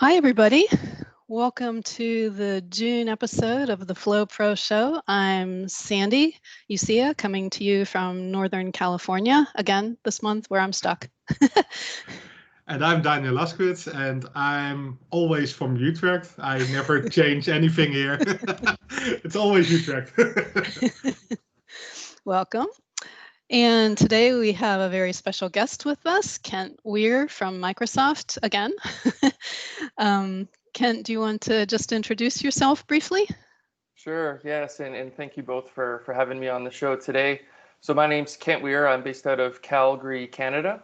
Hi, everybody. Welcome to the June episode of the Flow Pro Show. I'm Sandy Ucia, coming to you from Northern California, again, this month where I'm stuck. And I'm Daniel Laskowitz, and I'm always from Utrecht. I never change anything here. It's always Utrecht. Welcome. And today we have a very special guest with us, Kent Weare from Microsoft again. Kent, do you want to just introduce yourself briefly? Sure, yes, and thank you both for having me on the show today. So my name's Kent Weare. I'm based out of Calgary, Canada,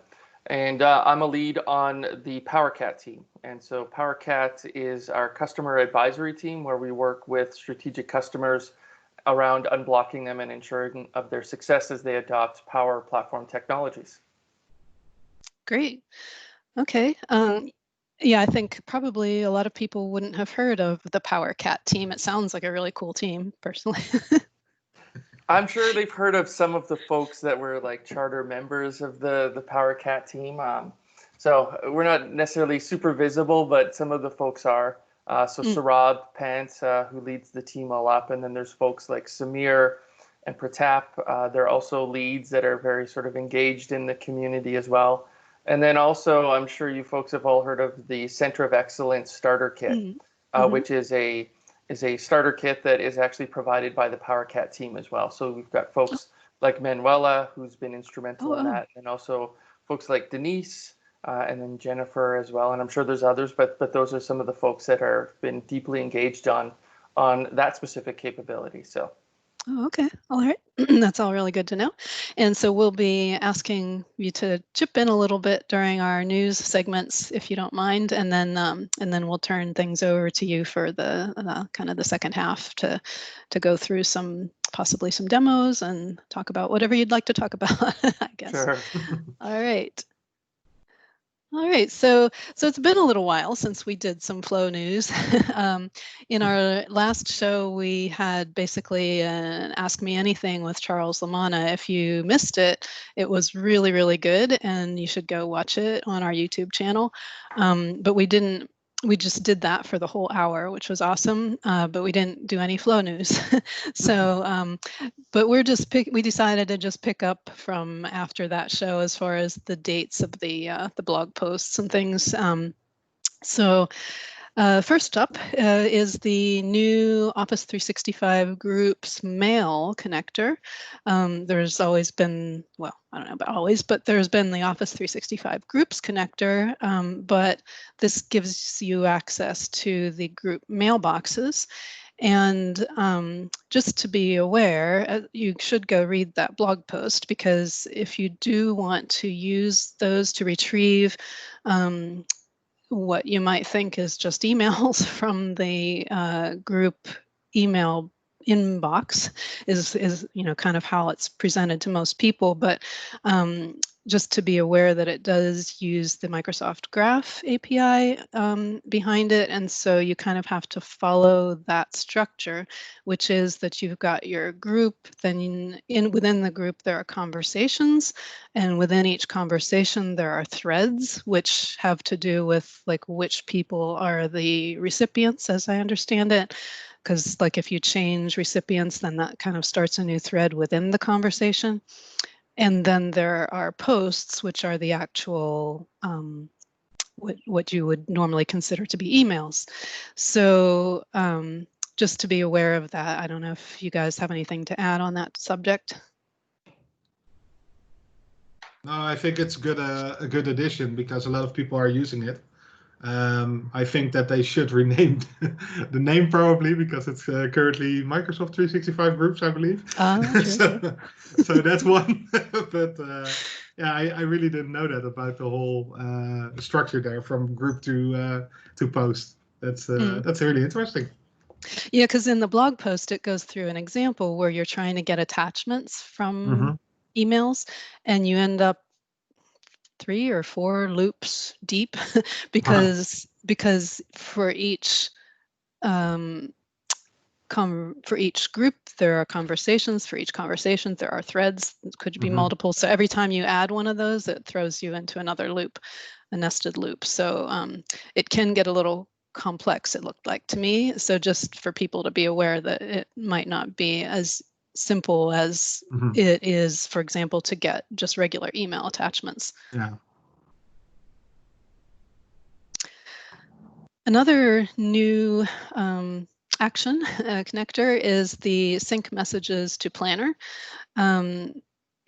and I'm a lead on the PowerCat team. And so PowerCat is our customer advisory team where we work with strategic customers around unblocking them and ensuring of their success as they adopt Power Platform technologies. Great. Okay. Yeah, I think probably a lot of people wouldn't have heard of the PowerCat team. It sounds like a really cool team, personally. I'm sure they've heard of some of the folks that were like charter members of the PowerCat team. So we're not necessarily super visible, but some of the folks are. So Sarab Pant, who leads the team all up, and then there's folks like Samir and Pratap. They're also leads that are very sort of engaged in the community as well. And then also, I'm sure you folks have all heard of the Center of Excellence Starter Kit, which is a starter kit that is actually provided by the PowerCat team as well. So we've got folks like Manuela, who's been instrumental in that, and also folks like Denise, and then Jennifer as well. And I'm sure there's others, but those are some of the folks that have been deeply engaged on that specific capability. So. Oh, okay. All right. That's all really good to know. And so we'll be asking you to chip in a little bit during our news segments, if you don't mind, and then we'll turn things over to you for the kind of the second half to go through possibly some demos and talk about whatever you'd like to talk about, I guess. Sure. All right. All right, so it's been a little while since we did some Flow news. In our last show, we had basically an Ask Me Anything with Charles Lamanna. If you missed it, it was really, really good, and you should go watch it on our YouTube channel. But we just did that for the whole hour, which was awesome, but we didn't do any Flow news. So, but we decided to just pick up from after that show as far as the dates of the blog posts and things. So first up is the new Office 365 Groups Mail connector. There's always been, well, I don't know about always, but there's been the Office 365 Groups connector, but this gives you access to the group mailboxes. And just to be aware, you should go read that blog post, because if you do want to use those to retrieve what you might think is just emails from the group email inbox is kind of how it's presented to most people, but just to be aware that it does use the Microsoft Graph API behind it, and so you kind of have to follow that structure, which is that you've got your group, then within the group there are conversations, and within each conversation there are threads, which have to do with like which people are the recipients, as I understand it. Because like if you change recipients, then that kind of starts a new thread within the conversation. And then there are posts, which are the actual, what you would normally consider to be emails. So just to be aware of that, I don't know if you guys have anything to add on that subject. No, I think it's a good addition because a lot of people are using it. I think that they should rename the name probably, because it's currently Microsoft 365 Groups, I believe. So that's one. But yeah, I really didn't know that about the whole structure there from group to post. That's really interesting. Yeah, because in the blog post it goes through an example where you're trying to get attachments from emails, and you end up 3 or 4 loops deep because for each for each group, there are conversations. For each conversation, there are threads. It could be multiple. So every time you add one of those, it throws you into another loop, a nested loop. So it can get a little complex, it looked like to me. So just for people to be aware that it might not be as simple as it is, for example, to get just regular email attachments. Yeah. Another new action connector is the sync messages to Planner.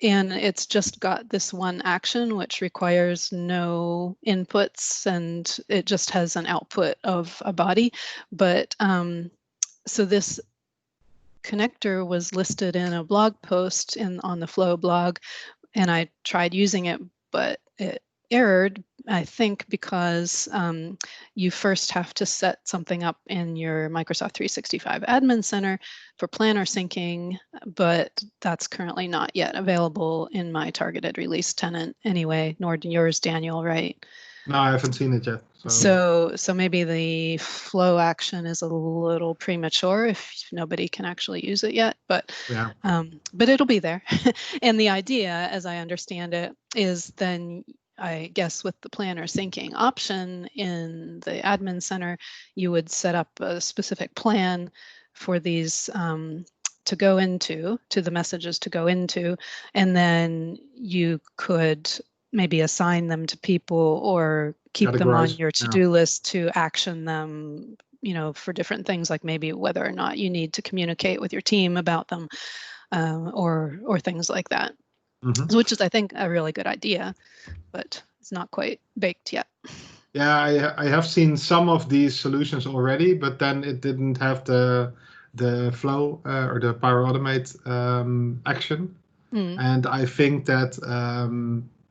And it's just got this one action, which requires no inputs, and it just has an output of a body. But so this connector was listed in a blog post on the Flow blog, and I tried using it, but it errored, I think, because you first have to set something up in your Microsoft 365 Admin Center for Planner syncing, but that's currently not yet available in my targeted release tenant anyway, nor yours, Daniel, right? No, I haven't seen it yet. So maybe the flow action is a little premature if nobody can actually use it yet, but yeah. But it'll be there. And the idea, as I understand it, is then I guess with the planner syncing option in the admin center, you would set up a specific plan for these to go into, to the messages to go into, and then you could maybe assign them to people or keep them on your to-do list to action them, you know, for different things, like maybe whether or not you need to communicate with your team about them, or things like that. Which is, I think, a really good idea, but it's not quite baked yet. Yeah, I have seen some of these solutions already, but then it didn't have the flow or the Power Automate action. And I think that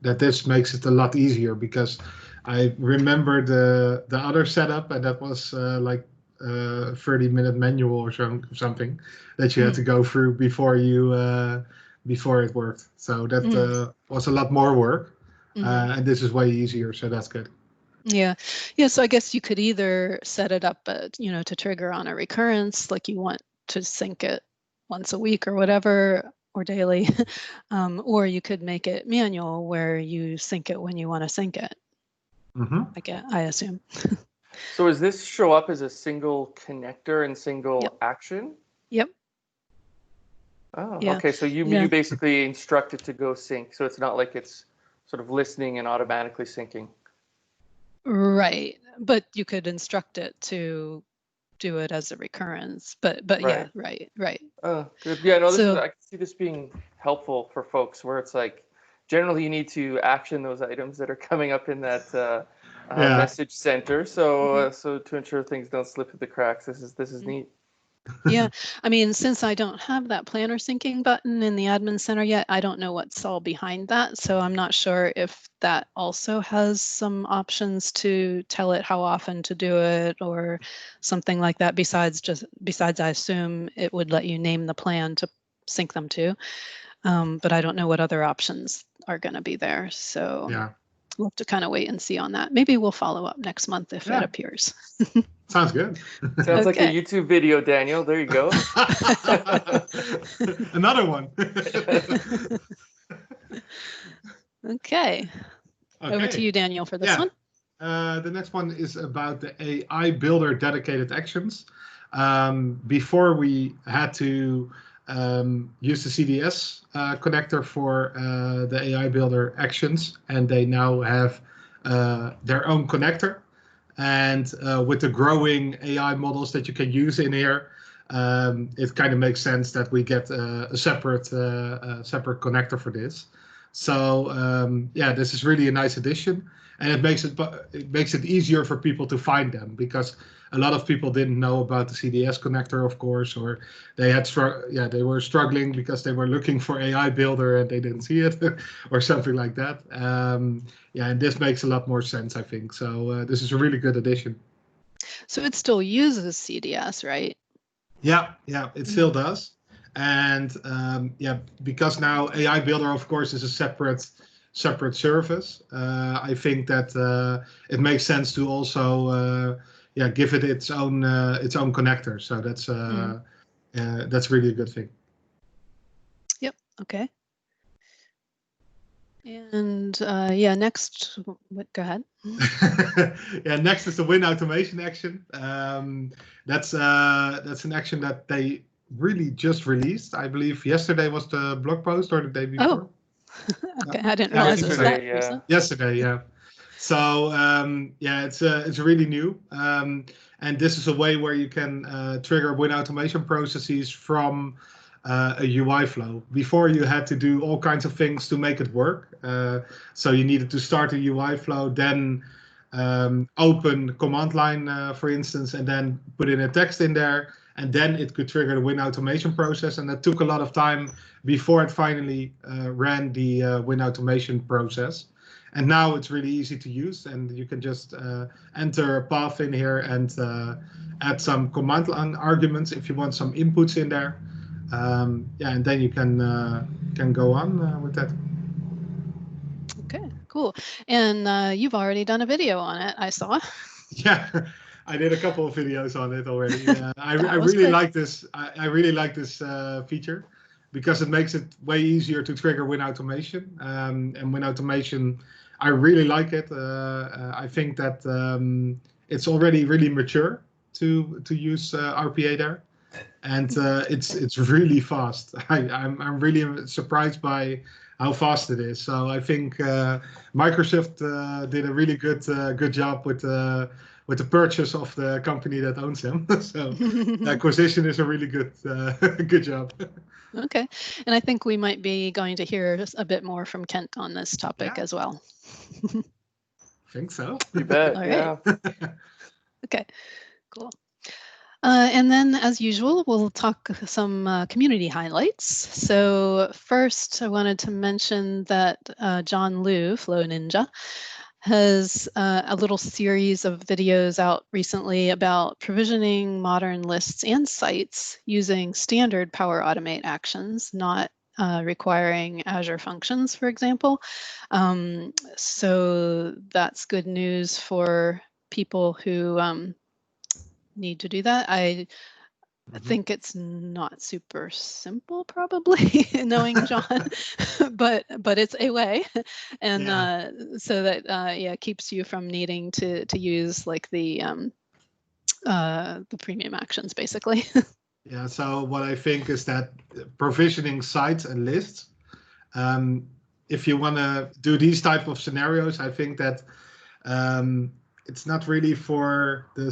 that this makes it a lot easier, because I remember the other setup, and that was like 30-minute manual or something that you had to go through before it worked. So that was a lot more work. And this is way easier, so that's good. Yeah. So I guess you could either set it up, you know, to trigger on a recurrence, like you want to sync it once a week or whatever, or daily, or you could make it manual, where you sync it when you want to sync it. I assume. So does this show up as a single connector and single action? Yep. Oh, yeah. Okay. So you basically instruct it to go sync. So it's not like it's sort of listening and automatically syncing. Right. But you could instruct it to do it as a recurrence. But right. Yeah, right. Oh, good. Yeah, no, I can see this being helpful for folks, where it's like generally you need to action those items that are coming up in that message center. So so to ensure things don't slip through the cracks, this is neat. Yeah, I mean, since I don't have that planner syncing button in the admin center yet, I don't know what's all behind that. So I'm not sure if that also has some options to tell it how often to do it or something like that. Besides, I assume it would let you name the plan to sync them to. But I don't know what other options are going to be there. So we'll have to kind of wait and see on that. Maybe we'll follow up next month if it appears. Sounds good. Sounds like a YouTube video, Daniel. There you go. Another one. Okay. Over to you, Daniel, for this one. The next one is about the AI Builder dedicated actions. Before we had to use the CDS connector for the AI Builder actions, and they now have their own connector. And with the growing AI models that you can use in here, it kind of makes sense that we get a separate connector for this. So this is really a nice addition, and it makes it easier for people to find them, because a lot of people didn't know about the CDS connector, of course, or they they were struggling because they were looking for AI Builder and they didn't see it, or something like that. And this makes a lot more sense, I think. So this is a really good addition. So it still uses CDS, right? Yeah, it still does. And because now AI Builder, of course, is a separate service. I think that it makes sense to also give it its own connector. So that's really a good thing. Yep. Okay. And yeah, next, go ahead. Yeah, next is the WinAutomation action. That's an action that they really just released. I believe yesterday was the blog post or the day before. Oh, okay. I didn't Yeah, I realize think it was so. that Yeah. recent. Yesterday, yeah. So yeah, it's really new, and this is a way where you can trigger WinAutomation processes from a UI flow. Before you had to do all kinds of things to make it work. So you needed to start a UI flow, then open command line, for instance, and then put in a text in there, and then it could trigger the WinAutomation process. And that took a lot of time before it finally ran the WinAutomation process. And now it's really easy to use, and you can just enter a path in here and add some command-line arguments if you want some inputs in there. Yeah, and then you can go on with that. Okay, cool. And you've already done a video on it, I saw. Yeah, I did a couple of videos on it already. I was really quick. like this. I really like this feature because it makes it way easier to trigger WinAutomation. And WinAutomation, I really like it. I think that it's already really mature to use RPA there, and it's really fast. I'm really surprised by how fast it is. So I think Microsoft did a really good job with the purchase of the company that owns them. So the acquisition is a really good good job. Okay, and I think we might be going to hear a bit more from Kent on this topic as well. I think so. You bet. All Yeah. Okay, cool. And then, as usual, we'll talk some community highlights. So first, I wanted to mention that John Liu, Flow Ninja, has a little series of videos out recently about provisioning modern lists and sites using standard Power Automate actions, not requiring Azure functions, for example. So that's good news for people who need to do that. I think it's not super simple, probably, knowing John, but it's a way, and so that yeah, keeps you from needing to use like the premium actions, basically. Yeah. So what I think is that provisioning sites and lists, if you want to do these type of scenarios, I think that it's not really for the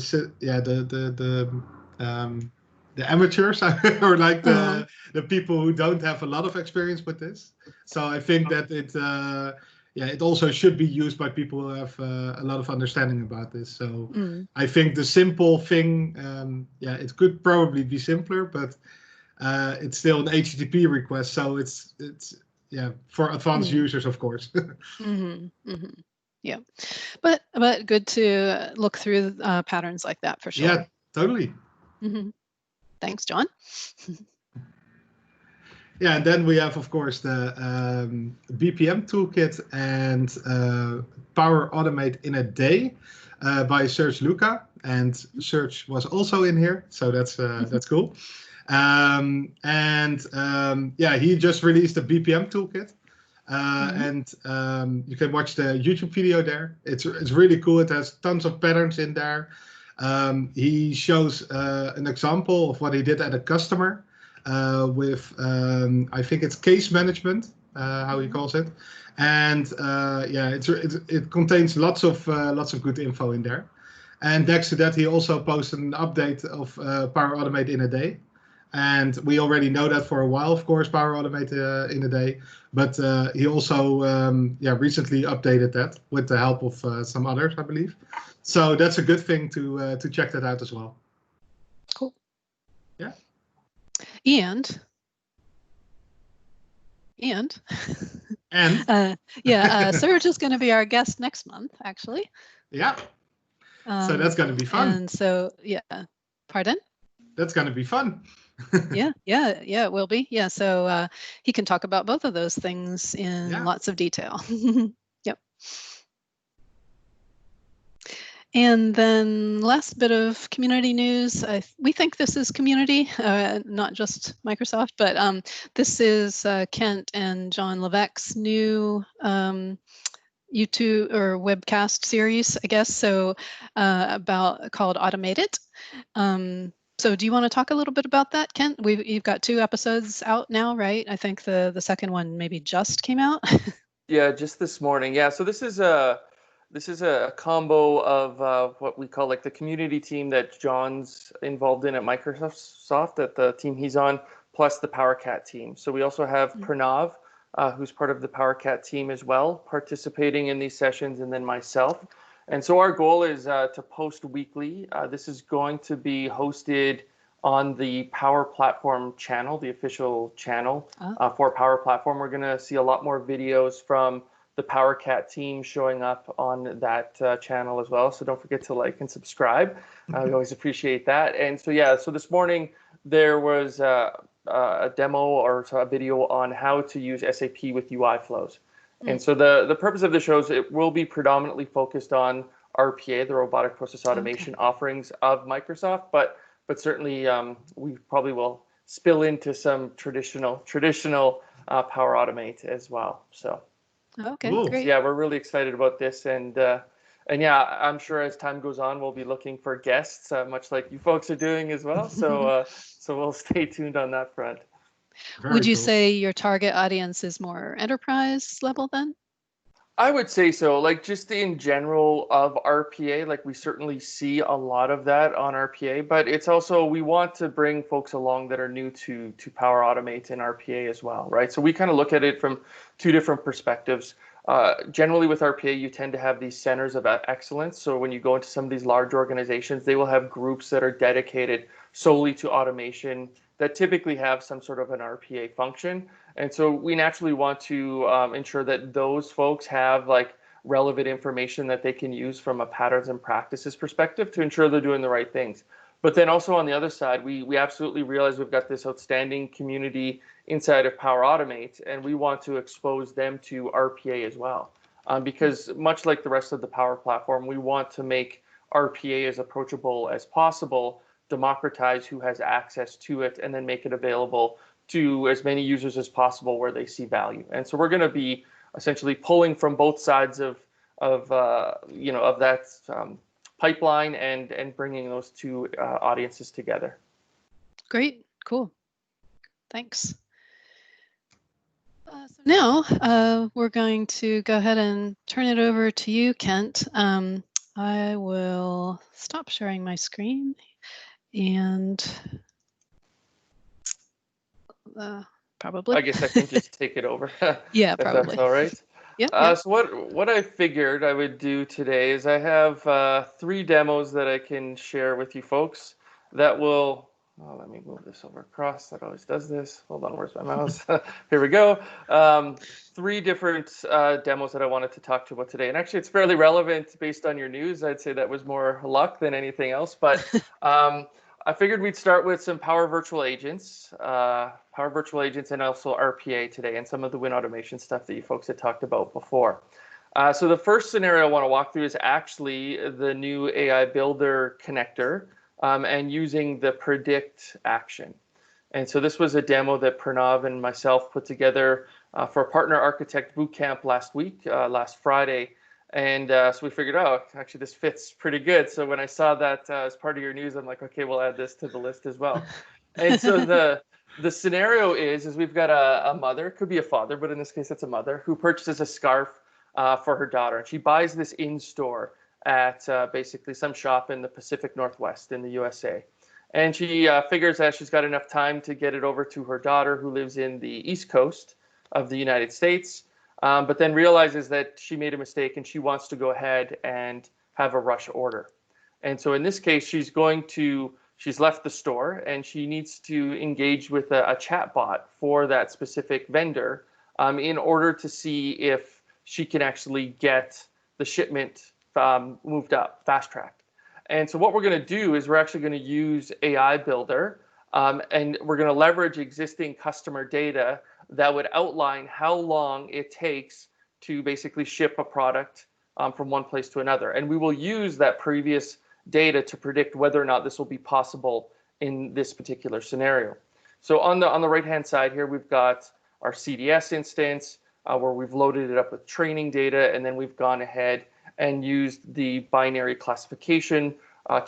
amateurs or like the people who don't have a lot of experience with this. So I think that it also should be used by people who have a lot of understanding about this. So I think the simple thing, it could probably be simpler, but it's still an HTTP request, so it's for advanced users, of course. Yeah, but good to look through patterns like that for sure. Yeah, totally. Thanks, John. Yeah, and then we have, of course, the BPM Toolkit and Power Automate in a Day by Serge Luca, and Serge was also in here, so that's cool. He just released the BPM Toolkit. And you can watch the YouTube video there. It's really cool. It has tons of patterns in there. He shows an example of what he did at a customer with I think it's case management, how he calls it, and it contains lots of good info in there. And next to that, he also posted an update of Power Automate in a Day. And we already know that for a while, of course, Power Automate in a Day. But he also recently updated that with the help of some others, I believe. So that's a good thing to check that out as well. Cool. Yeah. And Serge is going to be our guest next month, actually. Yeah. So that's going to be fun. And so, yeah. Pardon? That's going to be fun. Yeah, it will be. Yeah, so he can talk about both of those things in lots of detail. Yep. And then last bit of community news. We think this is community, not just Microsoft, but this is Kent and John Levesque's new YouTube or webcast series, I guess, so called Automate It. So do you want to talk a little bit about that, Kent? You've got 2 episodes out now, right? I think the second one maybe just came out. Yeah, just this morning. Yeah, so this is a combo of what we call like the community team that John's involved in at Microsoft, at the team he's on, plus the PowerCat team. So we also have Pranav, who's part of the PowerCat team as well, participating in these sessions, and then myself. And so our goal is to post weekly. This is going to be hosted on the Power Platform channel, the official channel for Power Platform. We're going to see a lot more videos from the PowerCat team showing up on that channel as well. So don't forget to like and subscribe. We always appreciate that. And so, yeah, so this morning there was a demo or a video on how to use SAP with UI flows. And so the purpose of the show is it will be predominantly focused on RPA, the robotic process automation offerings of Microsoft, but certainly we probably will spill into some traditional Power Automate as well. So Okay, Cool. great. yeah, we're really excited about this, and yeah, I'm sure as time goes on, we'll be looking for guests, much like you folks are doing as well. So so we'll stay tuned on that front. Would you cool. say your target audience is more enterprise level then? I would say so. Like just in general of RPA, like we certainly see a lot of that on RPA, but it's also we want to bring folks along that are new to Power Automate and RPA as well, right? So we kind of look at it from 2 different perspectives. Generally with RPA, you tend to have these centers of excellence. So when you go into some of these large organizations, they will have groups that are dedicated solely to automation that typically have some sort of an RPA function. And so we naturally want to ensure that those folks have like relevant information that they can use from a patterns and practices perspective to ensure they're doing the right things. But then also on the other side, we absolutely realize we've got this outstanding community inside of Power Automate, and we want to expose them to RPA as well. Because much like the rest of the Power Platform, we want to make RPA as approachable as possible, democratize who has access to it, and then make it available to as many users as possible where they see value. And so we're going to be essentially pulling from both sides of that pipeline and bringing those 2 audiences together. Great, cool. Thanks. So now we're going to go ahead and turn it over to you, Kent. I will stop sharing my screen and probably. I guess I can just take it over. Yeah, if probably. that's all right. Yeah. So what I figured I would do today is I have 3 demos that I can share with you folks that will. Oh, let me move this over across. That always does this. Hold on, where's my mouse? Here we go. 3 different demos that I wanted to talk to you about today. And actually, it's fairly relevant based on your news. I'd say that was more luck than anything else. But I figured we'd start with some Power Virtual Agents, and also RPA today, and some of the WinAutomation stuff that you folks had talked about before. So the first scenario I want to walk through is actually the new AI Builder connector and using the predict action. And so this was a demo that Pranav and myself put together for a Partner Architect Bootcamp last Friday. And so we figured, oh, actually, this fits pretty good. So when I saw that as part of your news, I'm like, okay, we'll add this to the list as well. And so the scenario is we've got a mother, could be a father, but in this case, it's a mother, who purchases a scarf for her daughter. And she buys this in store at basically some shop in the Pacific Northwest in the USA. And she figures that she's got enough time to get it over to her daughter, who lives in the East Coast of the United States. But then realizes that she made a mistake and she wants to go ahead and have a rush order. And so in this case, she's left the store and she needs to engage with a chat bot for that specific vendor in order to see if she can actually get the shipment moved up, fast-tracked. And so what we're going to do is we're actually going to use AI Builder and we're going to leverage existing customer data that would outline how long it takes to basically ship a product from one place to another. And we will use that previous data to predict whether or not this will be possible in this particular scenario. So on the right-hand side here, we've got our CDS instance where we've loaded it up with training data, and then we've gone ahead and used the binary classification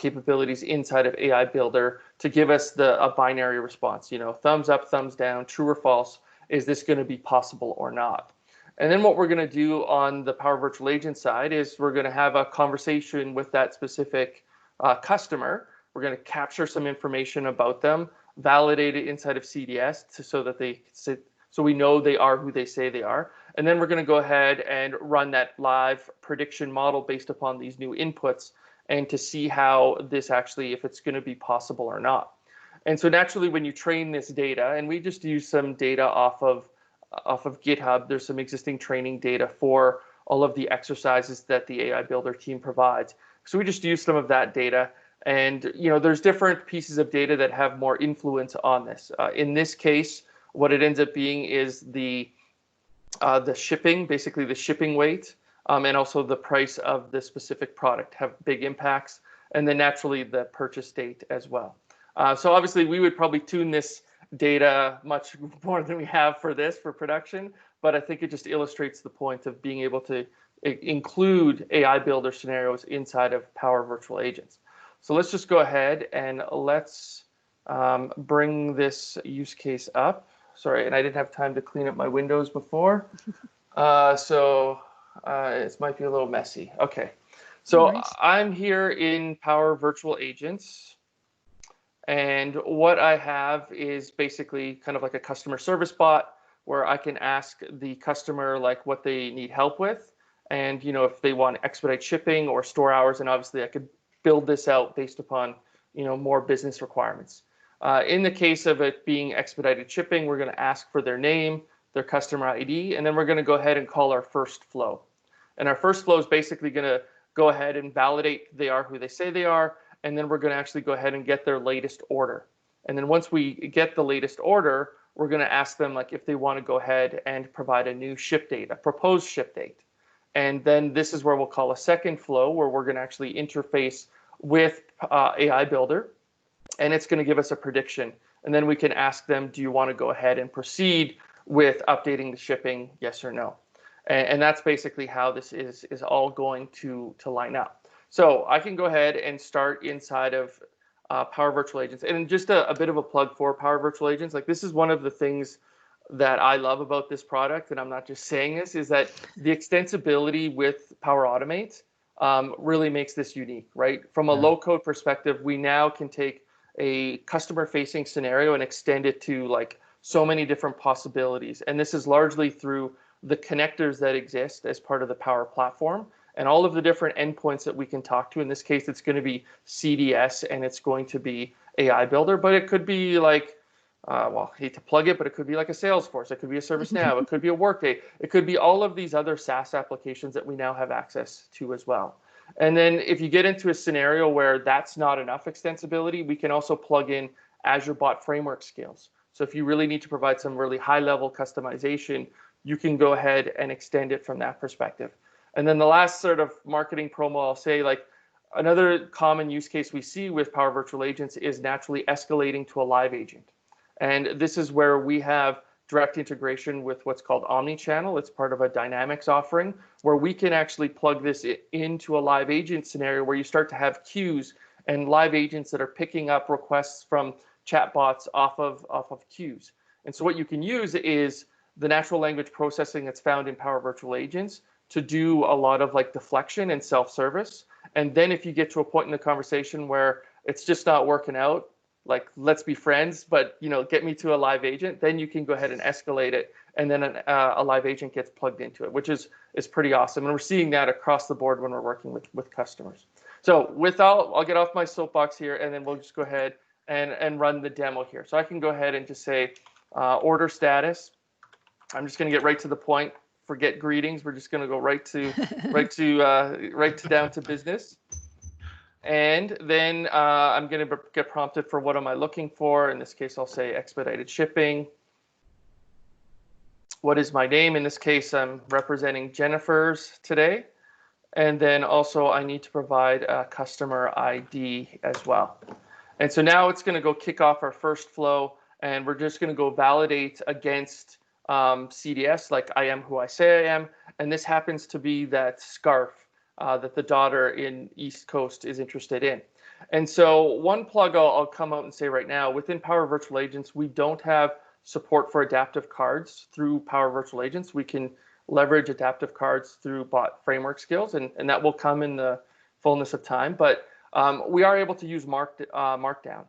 capabilities inside of AI Builder to give us a binary response, thumbs up, thumbs down, true or false, is this going to be possible or not? And then what we're going to do on the Power Virtual Agent side is we're going to have a conversation with that specific customer. We're going to capture some information about them, validate it inside of CDS so we know they are who they say they are. And then we're going to go ahead and run that live prediction model based upon these new inputs and to see how this actually, if it's going to be possible or not. And so naturally, when you train this data, and we just use some data off of GitHub, there's some existing training data for all of the exercises that the AI Builder team provides. So we just use some of that data. And there's different pieces of data that have more influence on this. In this case, what it ends up being is the shipping, basically the shipping weight, and also the price of the specific product have big impacts. And then naturally the purchase date as well. So obviously we would probably tune this data much more than we have for production, but I think it just illustrates the point of being able to include AI Builder scenarios inside of Power Virtual Agents. So let's just go ahead and let's bring this use case up. Sorry, and I didn't have time to clean up my windows before. So it might be a little messy. Okay, so Nice. I'm here in Power Virtual Agents. And what I have is basically kind of like a customer service bot where I can ask the customer like what they need help with. And, if they want to expedite shipping or store hours, and obviously I could build this out based upon, more business requirements. In the case of it being expedited shipping, we're going to ask for their name, their customer ID, and then we're going to go ahead and call our first flow. And our first flow is basically going to go ahead and validate they are who they say they are. And then we're going to actually go ahead and get their latest order. And then once we get the latest order, we're going to ask them like if they want to go ahead and provide a new ship date, a proposed ship date. And then this is where we'll call a second flow where we're going to actually interface with AI Builder. And it's going to give us a prediction. And then we can ask them, do you want to go ahead and proceed with updating the shipping, yes or no? And that's basically how this is all going to line up. So I can go ahead and start inside of Power Virtual Agents. And just a bit of a plug for Power Virtual Agents. Like this is one of the things that I love about this product, and I'm not just saying this, is that the extensibility with Power Automate really makes this unique, right? From a low-code perspective, we now can take a customer-facing scenario and extend it to like so many different possibilities. And this is largely through the connectors that exist as part of the Power Platform. And all of the different endpoints that we can talk to. In this case, it's going to be CDS and it's going to be AI Builder, but it could be like, well, I hate to plug it, but it could be like a Salesforce. It could be a ServiceNow. It could be a Workday. It could be all of these other SaaS applications that we now have access to as well. And then if you get into a scenario where that's not enough extensibility, we can also plug in Azure Bot Framework skills. So if you really need to provide some really high-level customization, you can go ahead and extend it from that perspective. And then the last sort of marketing promo, I'll say, like another common use case we see with Power Virtual Agents is naturally escalating to a live agent. And this is where we have direct integration with what's called Omnichannel. It's part of a Dynamics offering where we can actually plug this into a live agent scenario where you start to have queues and live agents that are picking up requests from chatbots off of queues. And so what you can use is the natural language processing that's found in Power Virtual Agents to do a lot of like deflection and self-service. And then if you get to a point in the conversation where it's just not working out, like let's be friends, but get me to a live agent, then you can go ahead and escalate it. And then a live agent gets plugged into it, which is pretty awesome. And we're seeing that across the board when we're working with customers. So I'll get off my soapbox here and then we'll just go ahead and run the demo here. So I can go ahead and just say order status. I'm just going to get right to the point. Forget greetings. We're just going to go right to down to business. And then I'm going to get prompted for what am I looking for. In this case, I'll say expedited shipping. What is my name? In this case, I'm representing Jennifer's today. And then also I need to provide a customer ID as well. And so now it's going to go kick off our first flow, and we're just going to go validate against CDS, like I am who I say I am. And this happens to be that scarf that the daughter in East Coast is interested in. And so one plug I'll come out and say right now, within Power Virtual Agents, we don't have support for adaptive cards through Power Virtual Agents. We can leverage adaptive cards through bot framework skills, and that will come in the fullness of time. But we are able to use Markdown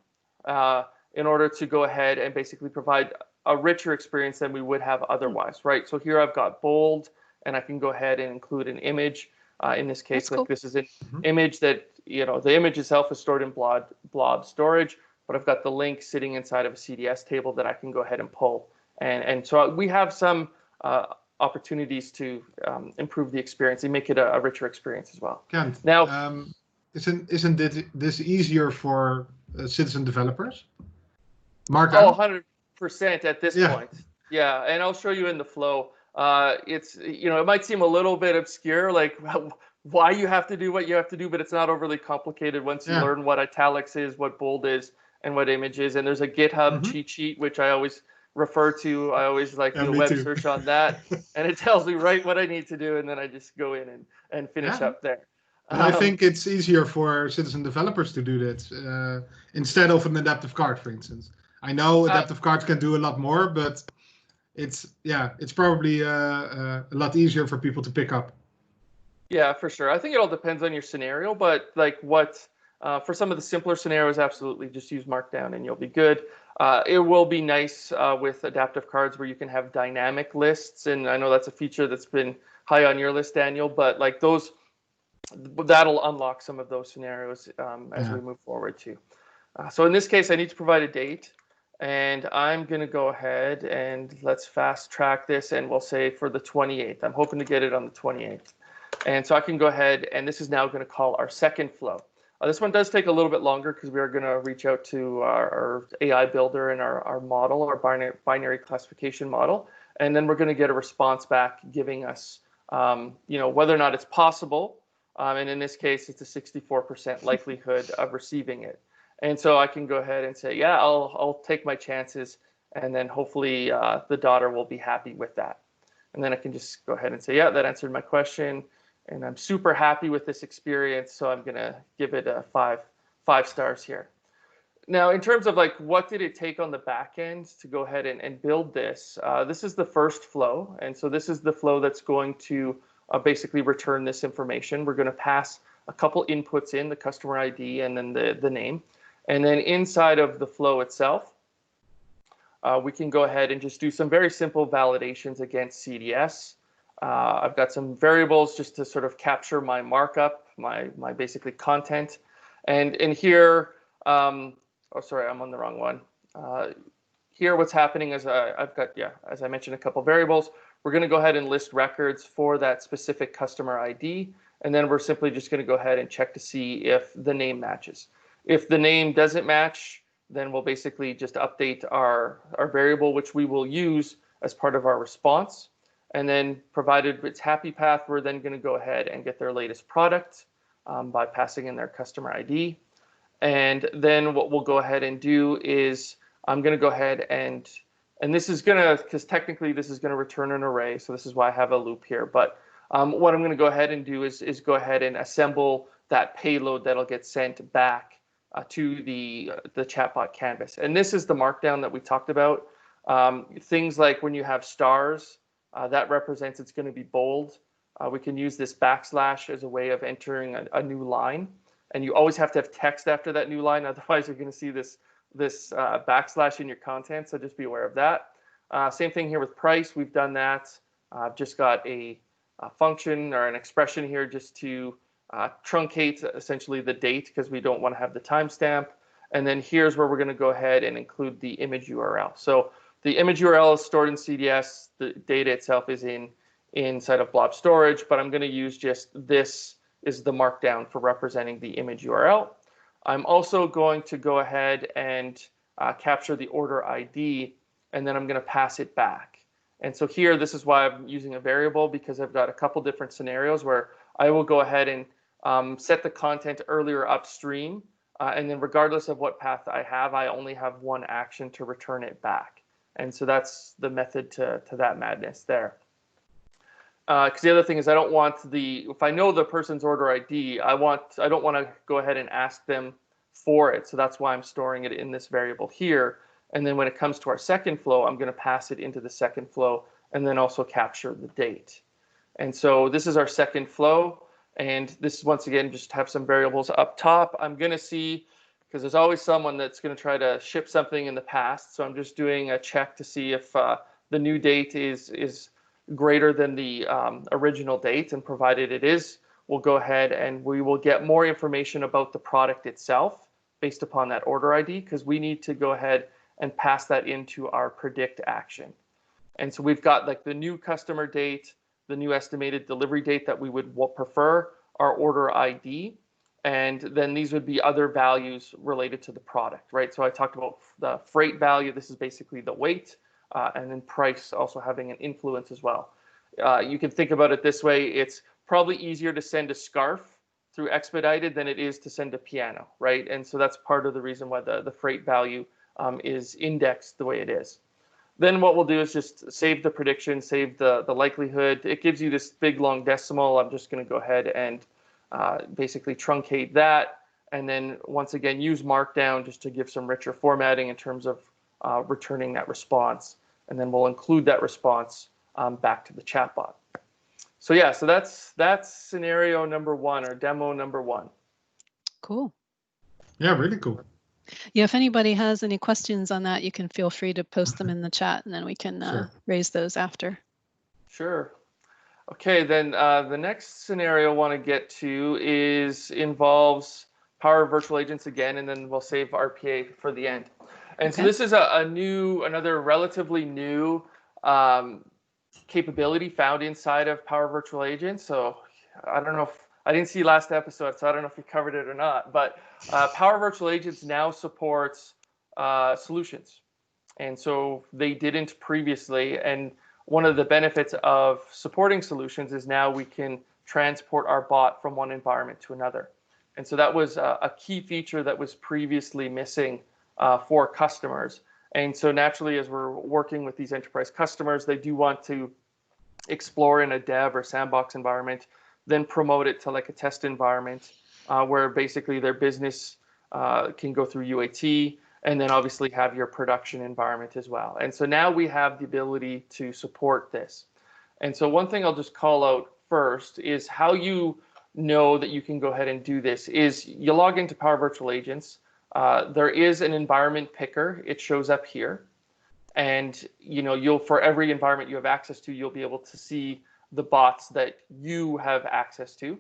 in order to go ahead and basically provide a richer experience than we would have otherwise, right? So here I've got bold, and I can go ahead and include an image. In this case, like this is an image that, the image itself is stored in blob storage, but I've got the link sitting inside of a CDS table that I can go ahead and pull. And so we have some opportunities to improve the experience and make it a richer experience as well. Kent, now, isn't this easier for citizen developers? Markdown? Oh, 100% at this point. Yeah, and I'll show you in the flow. It's, it might seem a little bit obscure, like why you have to do what you have to do, but it's not overly complicated once you learn what italics is, what bold is, and what image is. And there's a GitHub cheat sheet, which I always refer to. I always like do a web search on that, and it tells me right what I need to do, and then I just go in and finish up there. And I think it's easier for citizen developers to do that instead of an adaptive card, for instance. I know adaptive cards can do a lot more, but it's probably a lot easier for people to pick up. Yeah, for sure. I think it all depends on your scenario, but like for some of the simpler scenarios, absolutely just use Markdown and you'll be good. It will be nice with adaptive cards where you can have dynamic lists, and I know that's a feature that's been high on your list, Daniel, but like that'll unlock some of those scenarios as we move forward too. So in this case, I need to provide a date, and I'm going to go ahead and let's fast track this, and we'll say for the 28th. I'm hoping to get it on the 28th. And so I can go ahead, and this is now going to call our second flow. This one does take a little bit longer because we are going to reach out to our AI builder and our model, our binary classification model, and then we're going to get a response back giving us, whether or not it's possible. And in this case, it's a 64% likelihood of receiving it. And so I can go ahead and say, yeah, I'll take my chances, and then hopefully the daughter will be happy with that. And then I can just go ahead and say, yeah, that answered my question. And I'm super happy with this experience, so I'm going to give it a five stars here. Now, in terms of like what did it take on the back end to go ahead and build this, this is the first flow. And so this is the flow that's going to basically return this information. We're going to pass a couple inputs in, the customer ID and then the name. And then inside of the flow itself, we can go ahead and just do some very simple validations against CDS. I've got some variables just to sort of capture my markup, my basically content. And in here, oh, sorry, I'm on the wrong one. Here, what's happening is I've got, as I mentioned, a couple variables. We're going to go ahead and list records for that specific customer ID. And then we're simply just going to go ahead and check to see if the name matches. If the name doesn't match, then we'll basically just update our variable, which we will use as part of our response. And then provided it's happy path, we're then going to go ahead and get their latest product by passing in their customer ID. And then what we'll go ahead and do is I'm going to go ahead and this is going to, because technically this is going to return an array. So this is why I have a loop here. But what I'm going to go ahead and do is go ahead and assemble that payload that'll get sent back to the chatbot canvas. And this is the markdown that we talked about. Things like when you have stars, that represents it's going to be bold. We can use this backslash as a way of entering a new line. And you always have to have text after that new line. Otherwise, you're going to see this backslash in your content. So just be aware of that. Same thing here with price. We've done that. I've just got a function or an expression here just to truncate essentially the date because we don't want to have the timestamp. And then here's where we're going to go ahead and include the image URL. So the image URL is stored in CDS. The data itself is inside of blob storage, but I'm going to use just this is the markdown for representing the image URL. I'm also going to go ahead and capture the order ID, and then I'm going to pass it back. And so here, this is why I'm using a variable, because I've got a couple different scenarios where I will go ahead and set the content earlier upstream. And then regardless of what path I have, I only have one action to return it back. And so that's the method to that madness there. Because the other thing is I don't want if I know the person's order ID, I don't want to go ahead and ask them for it. So that's why I'm storing it in this variable here. And then when it comes to our second flow, I'm going to pass it into the second flow and then also capture the date. And so this is our second flow. And this is, once again, just have some variables up top. I'm going to see, because there's always someone that's going to try to ship something in the past. So I'm just doing a check to see if the new date is greater than the original date. And provided it is, we'll go ahead and we will get more information about the product itself based upon that order ID, because we need to go ahead and pass that into our predict action. And so we've got like the new customer date, the new estimated delivery date that we would prefer, our order ID, and then these would be other values related to the product, right? So I talked about the freight value. This is basically the weight, and then price also having an influence as well. You can think about it this way. It's probably easier to send a scarf through Expedited than it is to send a piano, right? And so that's part of the reason why the freight value is indexed the way it is. Then what we'll do is just save the prediction, save the likelihood. It gives you this big long decimal. I'm just going to go ahead and basically truncate that. And then once again, use Markdown just to give some richer formatting in terms of returning that response. And then we'll include that response back to the chatbot. So yeah, so that's scenario number one, or demo number one. Cool. Yeah, really cool. Yeah, if anybody has any questions on that, you can feel free to post them in the chat, and then we can raise those after. Sure. Okay, then the next scenario I want to get to involves Power Virtual Agents again, and then we'll save RPA for the end. And so this is another relatively new capability found inside of Power Virtual Agents. So I don't know if I didn't see last episode, so I don't know if you covered it or not, but Power Virtual Agents now supports solutions. And so they didn't previously. And one of the benefits of supporting solutions is now we can transport our bot from one environment to another. And so that was a key feature that was previously missing for customers. And so naturally, as we're working with these enterprise customers, they do want to explore in a dev or sandbox environment, then promote it to like a test environment where basically their business can go through UAT, and then obviously have your production environment as well. And so now we have the ability to support this. And so one thing I'll just call out first is how you know that you can go ahead and do this is you log into Power Virtual Agents. There is an environment picker. It shows up here. And you'll, for every environment you have access to, you'll be able to see the bots that you have access to.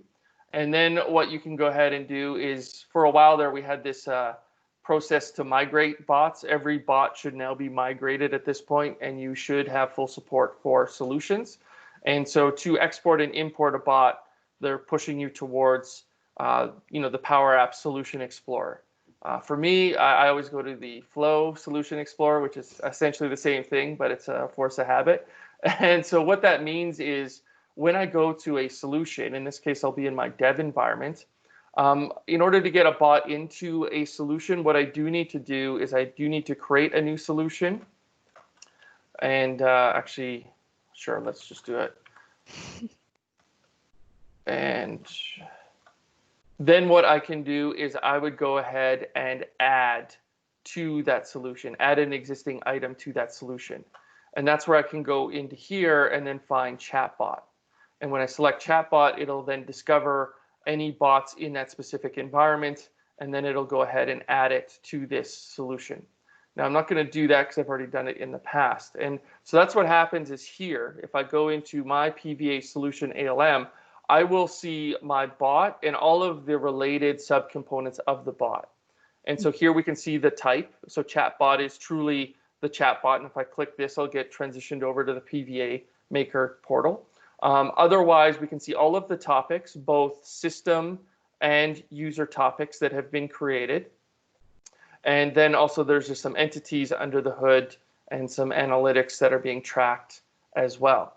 And then what you can go ahead and do is, for a while there, we had this process to migrate bots. Every bot should now be migrated at this point, and you should have full support for solutions. And so to export and import a bot, they're pushing you towards the Power Apps Solution Explorer. For me, I always go to the Flow Solution Explorer, which is essentially the same thing, but it's a force of habit. And so what that means is when I go to a solution, in this case, I'll be in my dev environment. In order to get a bot into a solution, what I do need to do is I do need to create a new solution. And actually, sure, let's just do it. And then what I can do is I would go ahead and add to that solution, add an existing item to that solution. And that's where I can go into here and then find chatbot. And when I select chatbot, it'll then discover any bots in that specific environment, and then it'll go ahead and add it to this solution. Now, I'm not going to do that because I've already done it in the past. And so that's what happens is here, if I go into my PVA Solution ALM, I will see my bot and all of the related subcomponents of the bot. And so here we can see the type. So chatbot is truly the chatbot. And if I click this, I'll get transitioned over to the PVA Maker portal. Otherwise, we can see all of the topics, both system and user topics that have been created. And then also there's just some entities under the hood and some analytics that are being tracked as well.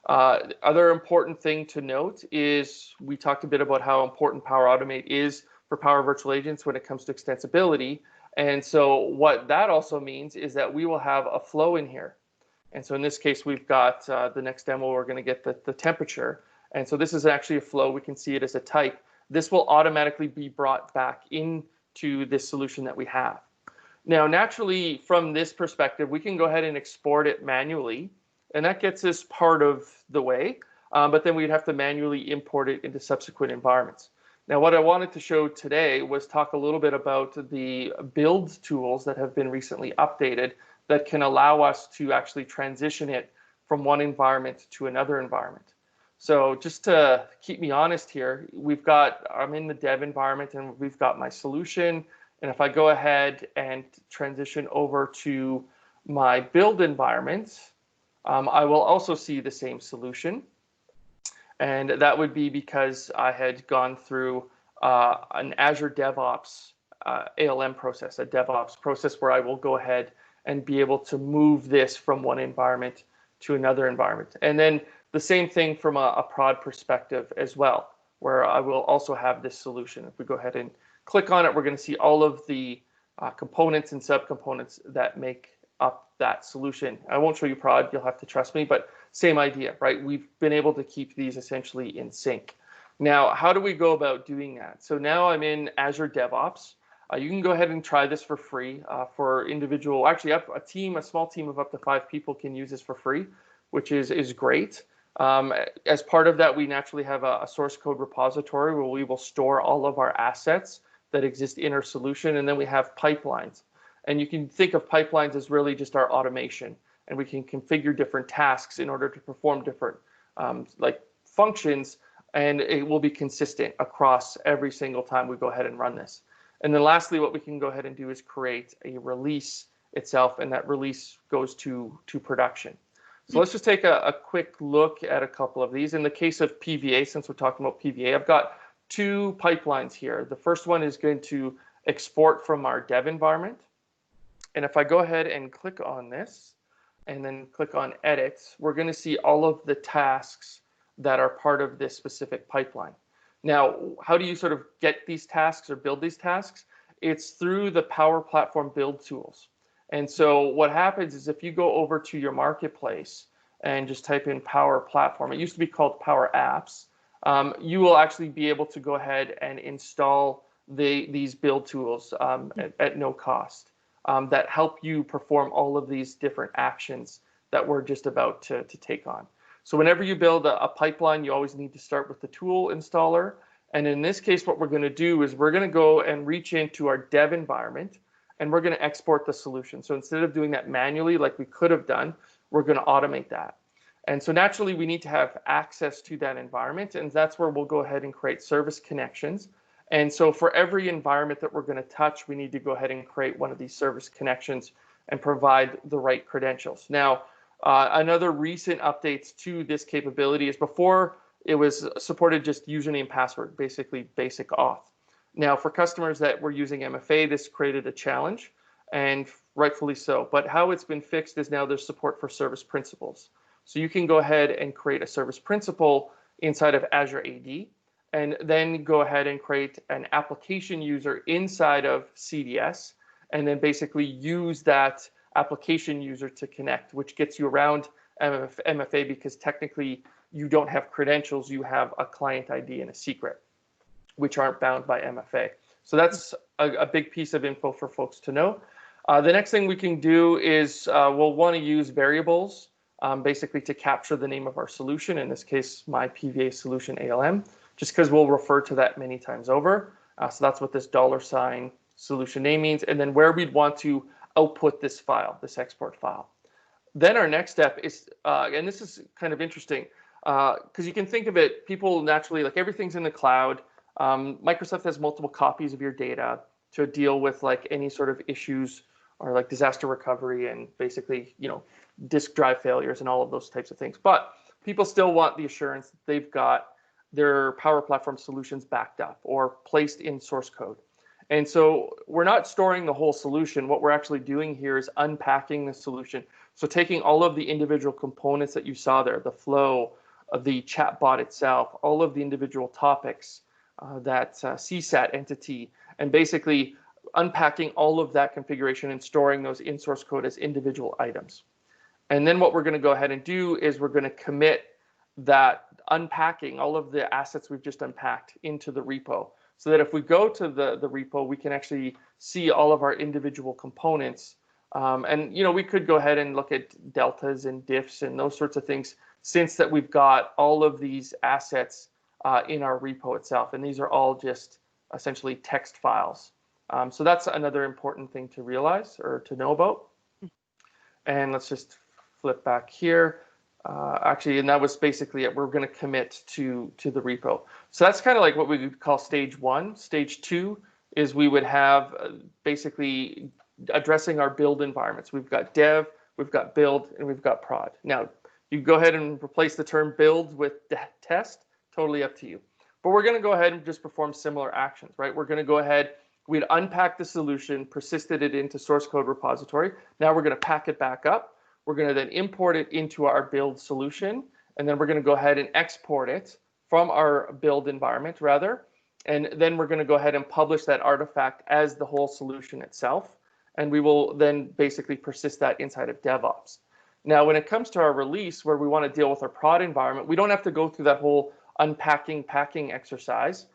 Other important thing to note is we talked a bit about how important Power Automate is for Power Virtual Agents when it comes to extensibility. And so what that also means is that we will have a flow in here. And so in this case, we've got the next demo, we're going to get the temperature. And so this is actually a flow. We can see it as a type. This will automatically be brought back into this solution that we have. Now, naturally, from this perspective, we can go ahead and export it manually. And that gets us part of the way. But then we'd have to manually import it into subsequent environments. Now, what I wanted to show today was talk a little bit about the build tools that have been recently updated that can allow us to actually transition it from one environment to another environment. So just to keep me honest here, I'm in the dev environment and we've got my solution. And if I go ahead and transition over to my build environment, I will also see the same solution. And that would be because I had gone through an Azure DevOps ALM process, a DevOps process where I will go ahead and be able to move this from one environment to another environment. And then the same thing from a prod perspective as well, where I will also have this solution. If we go ahead and click on it, we're going to see all of the components and subcomponents that make up that solution. I won't show you prod, you'll have to trust me, but same idea, right? We've been able to keep these essentially in sync. Now, how do we go about doing that? So now I'm in Azure DevOps. You can go ahead and try this for free for individual, actually a small team of up to 5 people can use this for free, which is great. As part of that, we naturally have a source code repository where we will store all of our assets that exist in our solution, and then we have pipelines. And you can think of pipelines as really just our automation, and we can configure different tasks in order to perform different like functions, and it will be consistent across every single time we go ahead and run this. And then lastly, what we can go ahead and do is create a release itself, and that release goes to production. So let's just take a quick look at a couple of these. In the case of PVA, since we're talking about PVA, I've got 2 pipelines here. The first one is going to export from our dev environment. And if I go ahead and click on this and then click on edit, we're going to see all of the tasks that are part of this specific pipeline. Now, how do you sort of get these tasks or build these tasks? It's through the Power Platform build tools. And so what happens is if you go over to your marketplace and just type in Power Platform, it used to be called Power Apps, you will actually be able to go ahead and install these build tools at no cost that help you perform all of these different actions that we're just about to take on. So whenever you build a pipeline, you always need to start with the tool installer. And in this case, what we're going to do is we're going to go and reach into our dev environment, and we're going to export the solution. So instead of doing that manually like we could have done, we're going to automate that. And so naturally, we need to have access to that environment, and that's where we'll go ahead and create service connections. And so for every environment that we're going to touch, we need to go ahead and create one of these service connections and provide the right credentials. Now, another recent updates to this capability is before it was supported just username, password, basically basic auth. Now, for customers that were using MFA, this created a challenge, and rightfully so. But how it's been fixed is now there's support for service principals. So you can go ahead and create a service principal inside of Azure AD, and then go ahead and create an application user inside of CDS, and then basically use that application user to connect, which gets you around MFA because technically you don't have credentials, you have a client ID and a secret, which aren't bound by MFA. So that's a big piece of info for folks to know. The next thing we can do is we'll want to use variables basically to capture the name of our solution, in this case, my PVA Solution ALM, just because we'll refer to that many times over. So that's what this $sign solution name means, and then where we'd want to output this file, this export file. Then our next step is, and this is kind of interesting, because you can think of it, people naturally, like everything's in the cloud. Microsoft has multiple copies of your data to deal with like any sort of issues or like disaster recovery and basically, disk drive failures and all of those types of things. But people still want the assurance that they've got their Power Platform solutions backed up or placed in source code. And so we're not storing the whole solution. What we're actually doing here is unpacking the solution. So taking all of the individual components that you saw there, the flow, the chatbot itself, all of the individual topics, that CSAT entity, and basically unpacking all of that configuration and storing those in source code as individual items. And then what we're going to go ahead and do is we're going to commit that unpacking all of the assets we've just unpacked into the repo, so that if we go to the repo, we can actually see all of our individual components. And we could go ahead and look at deltas and diffs and those sorts of things, since that we've got all of these assets in our repo itself. And these are all just essentially text files. So that's another important thing to realize or to know about. And let's just flip back here. Actually, and that was basically it. We're going to commit to the repo. So that's kind of like what we would call stage 1. Stage 2 is we would have basically addressing our build environments. We've got dev, we've got build, and we've got prod. Now, you go ahead and replace the term build with test, totally up to you. But we're going to go ahead and just perform similar actions, right? We're going to go ahead, we'd unpack the solution, persisted it into source code repository. Now we're going to pack it back up. We're going to then import it into our build solution, and then we're going to go ahead and export it from our build environment, rather. And then we're going to go ahead and publish that artifact as the whole solution itself. And we will then basically persist that inside of DevOps. Now, when it comes to our release, where we want to deal with our prod environment, we don't have to go through that whole unpacking, packing exercise.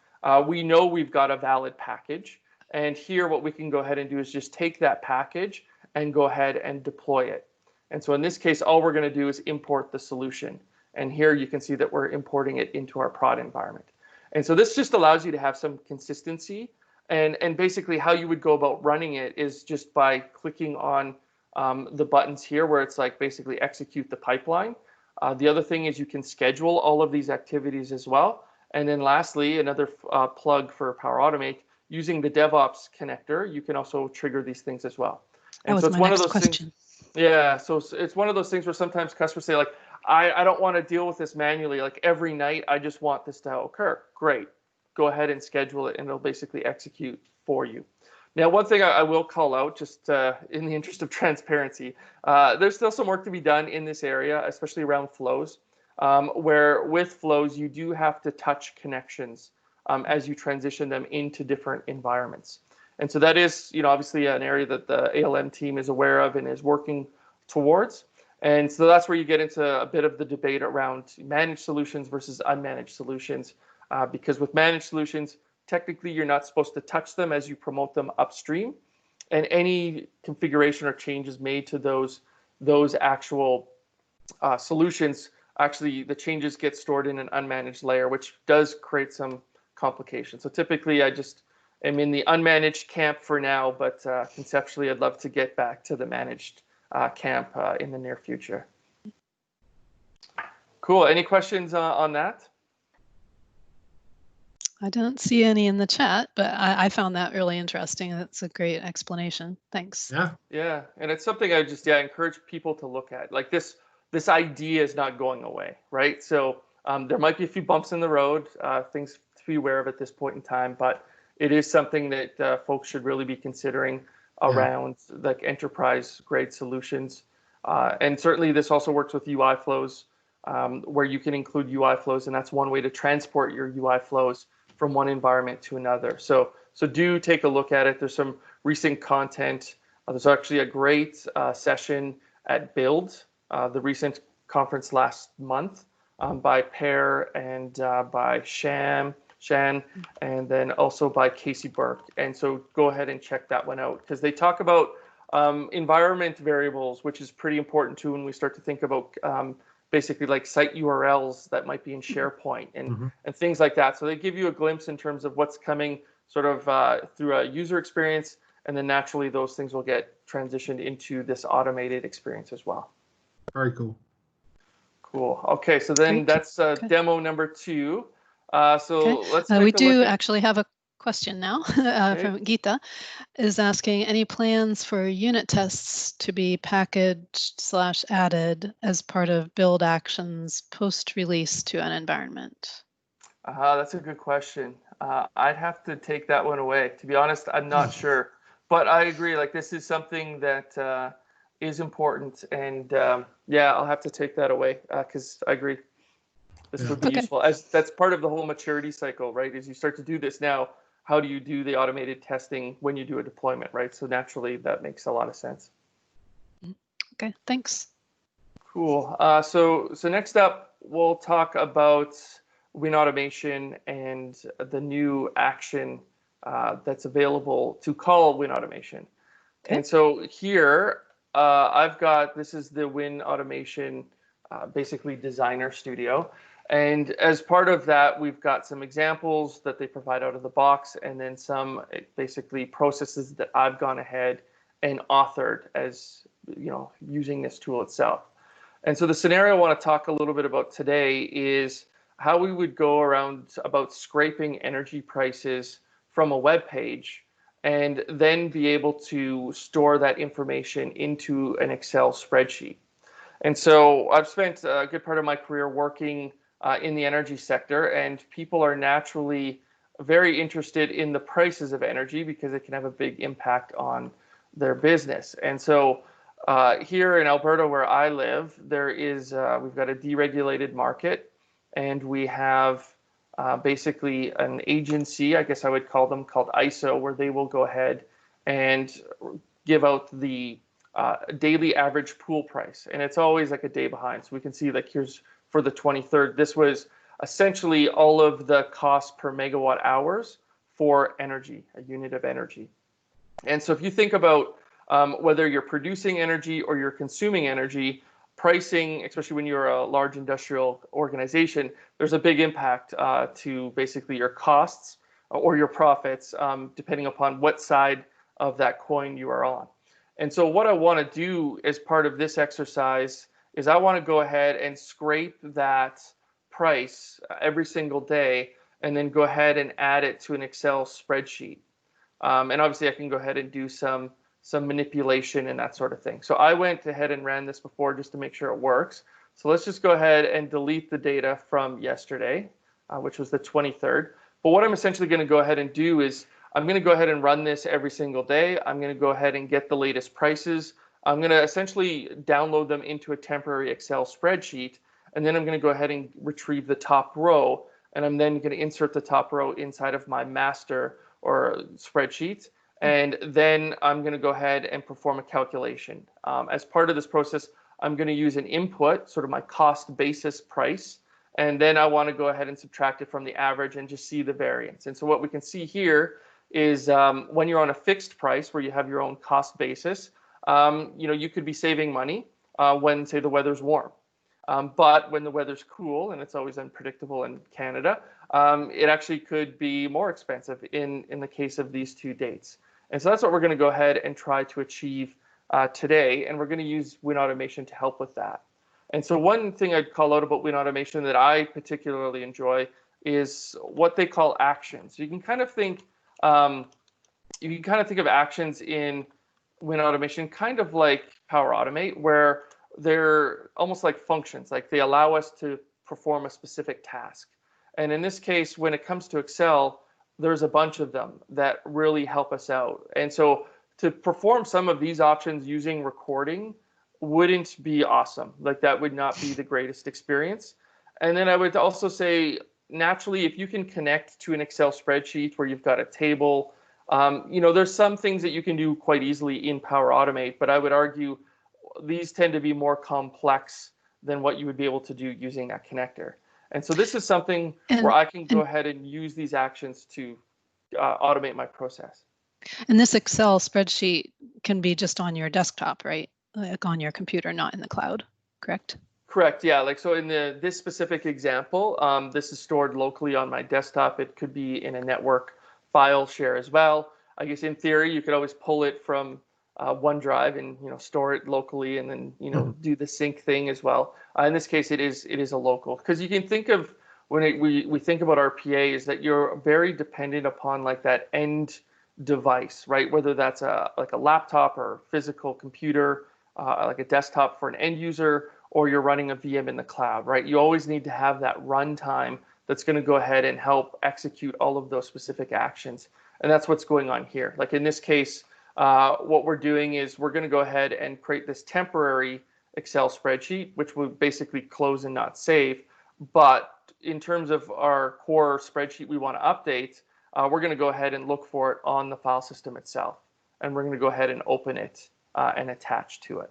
We know we've got a valid package. And here, what we can go ahead and do is just take that package and go ahead and deploy it. And so in this case, all we're going to do is import the solution. And here you can see that we're importing it into our prod environment. And so this just allows you to have some consistency. And basically how you would go about running it is just by clicking on the buttons here where it's like basically execute the pipeline. The other thing is you can schedule all of these activities as well. And then lastly, another plug for Power Automate, using the DevOps connector, you can also trigger these things as well. And that was my next question. Yeah, so it's one of those things where sometimes customers say, like, I don't want to deal with this manually. Like every night, I just want this to occur. Great. Go ahead and schedule it, and it'll basically execute for you. Now, one thing I will call out, just in the interest of transparency, there's still some work to be done in this area, especially around flows, where with flows, you do have to touch connections as you transition them into different environments. And so that is, obviously an area that the ALM team is aware of and is working towards. And so that's where you get into a bit of the debate around managed solutions versus unmanaged solutions, because with managed solutions, technically you're not supposed to touch them as you promote them upstream. And any configuration or changes made to those actual solutions, actually the changes get stored in an unmanaged layer, which does create some complications. So typically I just am in the unmanaged camp for now, but conceptually I'd love to get back to the managed camp in the near future. Cool. Any questions on that? I don't see any in the chat, but I found that really interesting. That's a great explanation. Thanks. Yeah, and it's something I just encourage people to look at. Like this idea is not going away, right? So there might be a few bumps in the road, things to be aware of at this point in time, but it is something that folks should really be considering around like enterprise grade solutions. And certainly this also works with UI flows, where you can include UI flows, and that's one way to transport your UI flows from one environment to another. So do take a look at it. There's some recent content. There's actually a great session at Build, the recent conference last month, by Per and by Shan, and then also by Casey Burke. And so go ahead and check that one out, because they talk about environment variables, which is pretty important too when we start to think about basically like site URLs that might be in SharePoint and things like that. So they give you a glimpse in terms of what's coming sort of through a user experience, and then naturally those things will get transitioned into this automated experience as well. Very cool. Cool. Okay, so then that's demo number 2. So let's we do actually have a question now from Geeta, is asking any plans for unit tests to be packaged/added as part of build actions post-release to an environment? That's a good question. I'd have to take that one away. To be honest, I'm not sure. But I agree, like this is something that is important. And yeah, I'll have to take that away because I agree. This would be useful. As that's part of the whole maturity cycle, right? As you start to do this now, how do you do the automated testing when you do a deployment, right? So naturally, that makes a lot of sense. Okay, thanks. Cool. So next up, we'll talk about WinAutomation and the new action that's available to call WinAutomation. Okay. And so here, I've got, this is the WinAutomation basically designer studio. And as part of that, we've got some examples that they provide out of the box, and then some basically processes that I've gone ahead and authored as, you know, using this tool itself. And so the scenario I want to talk a little bit about today is how we would go around about scraping energy prices from a web page and then be able to store that information into an Excel spreadsheet. And so I've spent a good part of my career working in the energy sector, and people are naturally very interested in the prices of energy because it can have a big impact on their business. And so here in Alberta, where I live, there is we've got a deregulated market, and we have basically an agency, I guess I would call them, called ISO, where they will go ahead and give out the daily average pool price, and it's always like a day behind. So we can see, like, here's for the 23rd, this was essentially all of the cost per megawatt hours for energy, a unit of energy. And so if you think about whether you're producing energy or you're consuming energy, pricing, especially when you're a large industrial organization, there's a big impact to basically your costs or your profits, depending upon what side of that coin you are on. And so what I want to do as part of this exercise is I want to go ahead and scrape that price every single day and then go ahead and add it to an Excel spreadsheet. And obviously I can go ahead and do some manipulation and that sort of thing. So I went ahead and ran this before just to make sure it works. So let's just go ahead and delete the data from yesterday, which was the 23rd. But what I'm essentially going to go ahead and do is I'm going to go ahead and run this every single day. I'm going to go ahead and get the latest prices. I'm going to essentially download them into a temporary Excel spreadsheet, and then I'm going to go ahead and retrieve the top row, and I'm then going to insert the top row inside of my master or spreadsheet, and then I'm going to go ahead and perform a calculation. As part of this process, I'm going to use an input, sort of my cost basis price, and then I want to go ahead and subtract it from the average and just see the variance. And so what we can see here is when you're on a fixed price where you have your own cost basis, you could be saving money when, say, the weather's warm. But when the weather's cool, and it's always unpredictable in Canada, it actually could be more expensive in the case of these two dates. And so that's what we're going to go ahead and try to achieve today, and we're going to use WinAutomation to help with that. And so one thing I'd call out about WinAutomation that I particularly enjoy is what they call actions. So you can kind of think of actions in WinAutomation kind of like Power Automate, where they're almost like functions, like they allow us to perform a specific task. And in this case, when it comes to Excel, there's a bunch of them that really help us out. And so to perform some of these options using recording wouldn't be awesome. Like that would not be the greatest experience. And then I would also say, naturally, if you can connect to an Excel spreadsheet where you've got a table, there's some things that you can do quite easily in Power Automate, but I would argue these tend to be more complex than what you would be able to do using that connector. And so this is something where I can go ahead and use these actions to automate my process. And this Excel spreadsheet can be just on your desktop, right? Like on your computer, not in the cloud, correct? Correct, yeah. Like so in this specific example, this is stored locally on my desktop. It could be in a network file share as well. I guess in theory, you could always pull it from OneDrive and store it locally, and then do the sync thing as well. In this case, it is a local, because you can think of when we think about RPA is that you're very dependent upon like that end device, right? Whether that's like a laptop or physical computer, like a desktop for an end user, or you're running a VM in the cloud, right? You always need to have that runtime that's going to go ahead and help execute all of those specific actions. And that's what's going on here. Like in this case, what we're doing is we're going to go ahead and create this temporary Excel spreadsheet, which will basically close and not save. But in terms of our core spreadsheet we want to update, we're going to go ahead and look for it on the file system itself. And we're going to go ahead and open it and attach to it.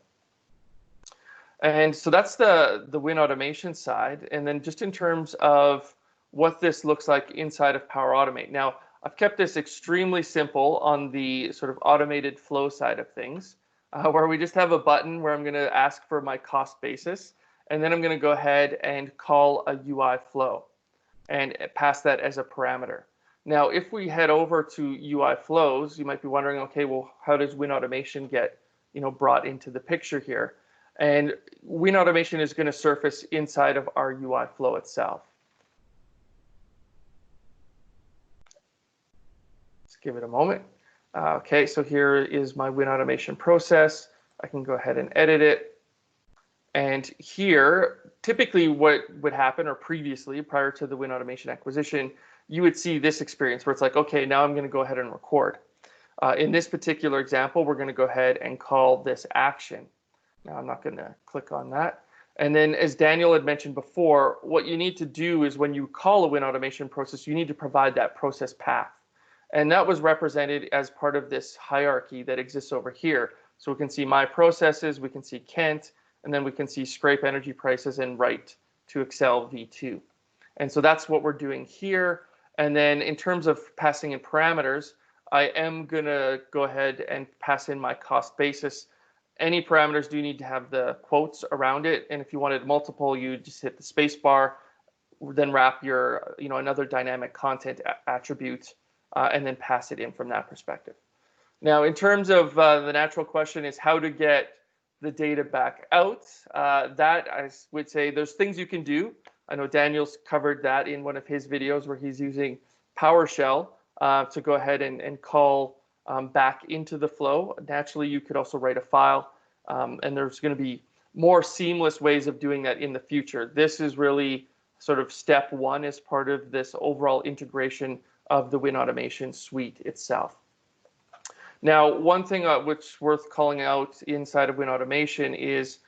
And so that's the WinAutomation side. And then just in terms of what this looks like inside of Power Automate. Now, I've kept this extremely simple on the sort of automated flow side of things, where we just have a button where I'm going to ask for my cost basis, and then I'm going to go ahead and call a UI flow and pass that as a parameter. Now, if we head over to UI flows, you might be wondering, okay, well, how does WinAutomation get, brought into the picture here? And WinAutomation is going to surface inside of our UI flow itself. Let's give it a moment. Okay, so here is my WinAutomation process. I can go ahead and edit it. And here, typically what would happen, or previously, prior to the WinAutomation acquisition, you would see this experience where it's like, okay, now I'm going to go ahead and record. In this particular example, we're going to go ahead and call this action. Now I'm not going to click on that. And then as Daniel had mentioned before, what you need to do is when you call a WinAutomation process, you need to provide that process path. And that was represented as part of this hierarchy that exists over here. So we can see my processes, we can see Kent, and then we can see scrape energy prices and write to Excel V2. And so that's what we're doing here. And then in terms of passing in parameters, I am going to go ahead and pass in my cost basis. Any parameters do need to have the quotes around it. And if you wanted multiple, you just hit the space bar, then wrap your, another dynamic content attribute, and then pass it in from that perspective. Now, in terms of the natural question is how to get the data back out. That I would say there's things you can do. I know Daniel's covered that in one of his videos where he's using PowerShell to go ahead and call back into the flow. Naturally, you could also write a file, and there's going to be more seamless ways of doing that in the future. This is really sort of step one as part of this overall integration of the WinAutomation suite itself. Now, one thing which is worth calling out inside of WinAutomation is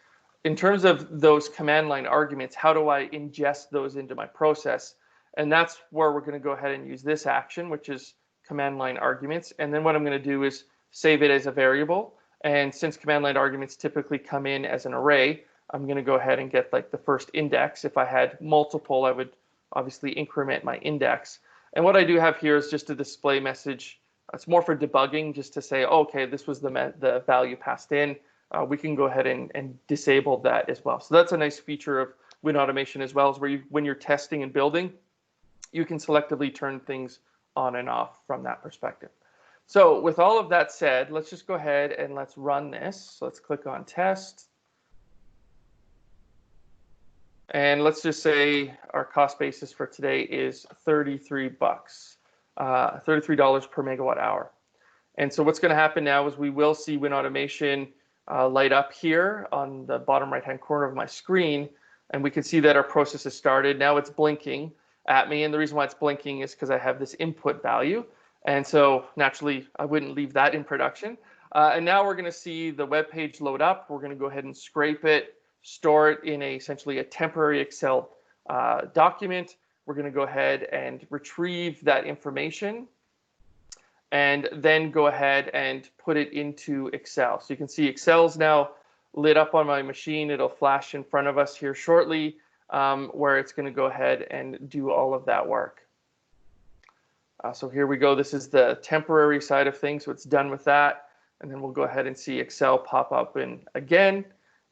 in terms of those command line arguments, how do I ingest those into my process? And that's where we're going to go ahead and use this action, which is command line arguments. And then what I'm going to do is save it as a variable. And since command line arguments typically come in as an array, I'm going to go ahead and get like the first index. If I had multiple, I would obviously increment my index. And what I do have here is just a display message. It's more for debugging, just to say, okay, this was the value passed in. We can go ahead and disable that as well. So that's a nice feature of WinAutomation as well, is where when you're testing and building, you can selectively turn things on and off from that perspective. So with all of that said, let's just go ahead and let's run this. So let's click on test. And let's just say our cost basis for today is $33 per megawatt hour. And so what's going to happen now is we will see WinAutomation light up here on the bottom right-hand corner of my screen. And we can see that our process has started. Now it's blinking at me. And the reason why it's blinking is because I have this input value. And so naturally, I wouldn't leave that in production. And now we're going to see the web page load up. We're going to go ahead and scrape it, store it in essentially a temporary Excel document. We're going to go ahead and retrieve that information and then go ahead and put it into Excel. So you can see Excel's now lit up on my machine. It'll flash in front of us here shortly, where it's going to go ahead and do all of that work. So here we go. This is the temporary side of things. So it's done with that. And then we'll go ahead and see Excel pop up in again,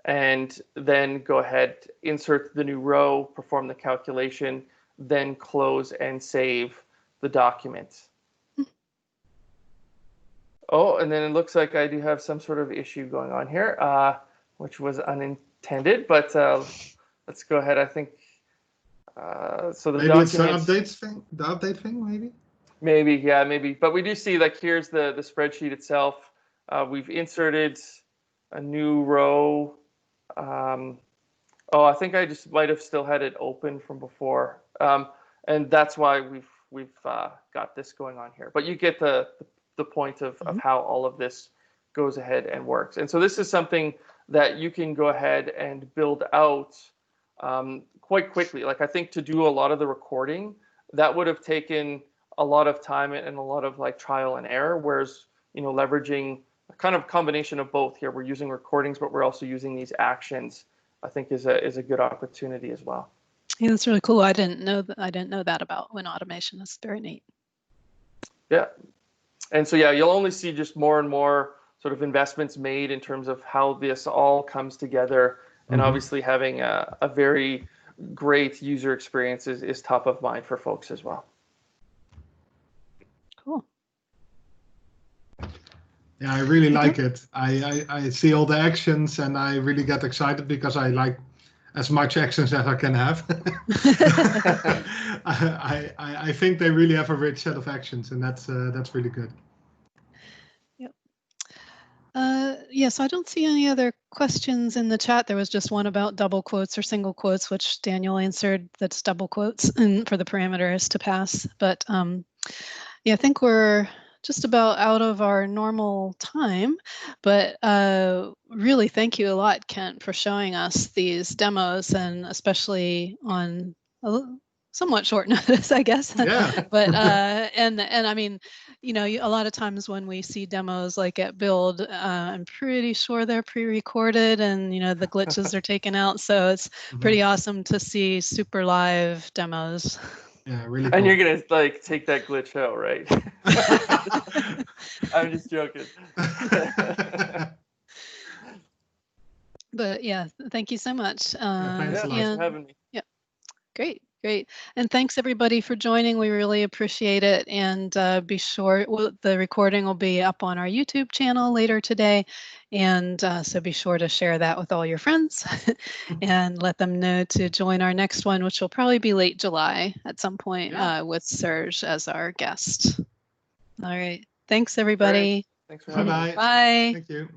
and then go ahead, insert the new row, perform the calculation, then close and save the document. Oh, and then it looks like I do have some sort of issue going on here, which was unintended, but let's go ahead. I think, so the maybe it's the update thing, maybe? Maybe, yeah, maybe. But we do see, like, here's the spreadsheet itself. We've inserted a new row. Oh, I think I just might have still had it open from before. And and that's why we've got this going on here. But you get the point of how all of this goes ahead and works. And so this is something that you can go ahead and build out quite quickly. Like, I think to do a lot of the recording, that would have taken a lot of time and a lot of like trial and error, whereas, you know, leveraging a kind of combination of both here. We're using recordings, but we're also using these actions, I think is a good opportunity as well. Yeah, that's really cool. I didn't know that about WinAutomation. That's very neat. Yeah. And so, yeah, you'll only see just more and more sort of investments made in terms of how this all comes together. And obviously having a very great user experience is top of mind for folks as well. Cool. Yeah, I really like it. I see all the actions and I really get excited because I like as much actions as I can have. I think they really have a rich set of actions, and that's really good. Yep. So I don't see any other questions in the chat. There was just one about double quotes or single quotes, which Daniel answered. That's double quotes and for the parameters to pass. But yeah, I think we're just about out of our normal time, but really thank you a lot, Kent, for showing us these demos, and especially on a somewhat short notice, I guess. Yeah. But and I mean, you know, a lot of times when we see demos like at Build, I'm pretty sure they're pre-recorded and, you know, the glitches are taken out. So it's pretty awesome to see super live demos. Yeah, really. And cool. you're gonna like take that glitch out, right? I'm just joking. But yeah, thank you so much. Thanks a lot. Thanks for having me. Yeah, great. And thanks everybody for joining. We really appreciate it. And be sure, the recording will be up on our YouTube channel later today. And so be sure to share that with all your friends and let them know to join our next one, which will probably be late July at some point with Serge as our guest. All right. Thanks, everybody. Thanks for having me. Bye-bye. Bye. Thank you.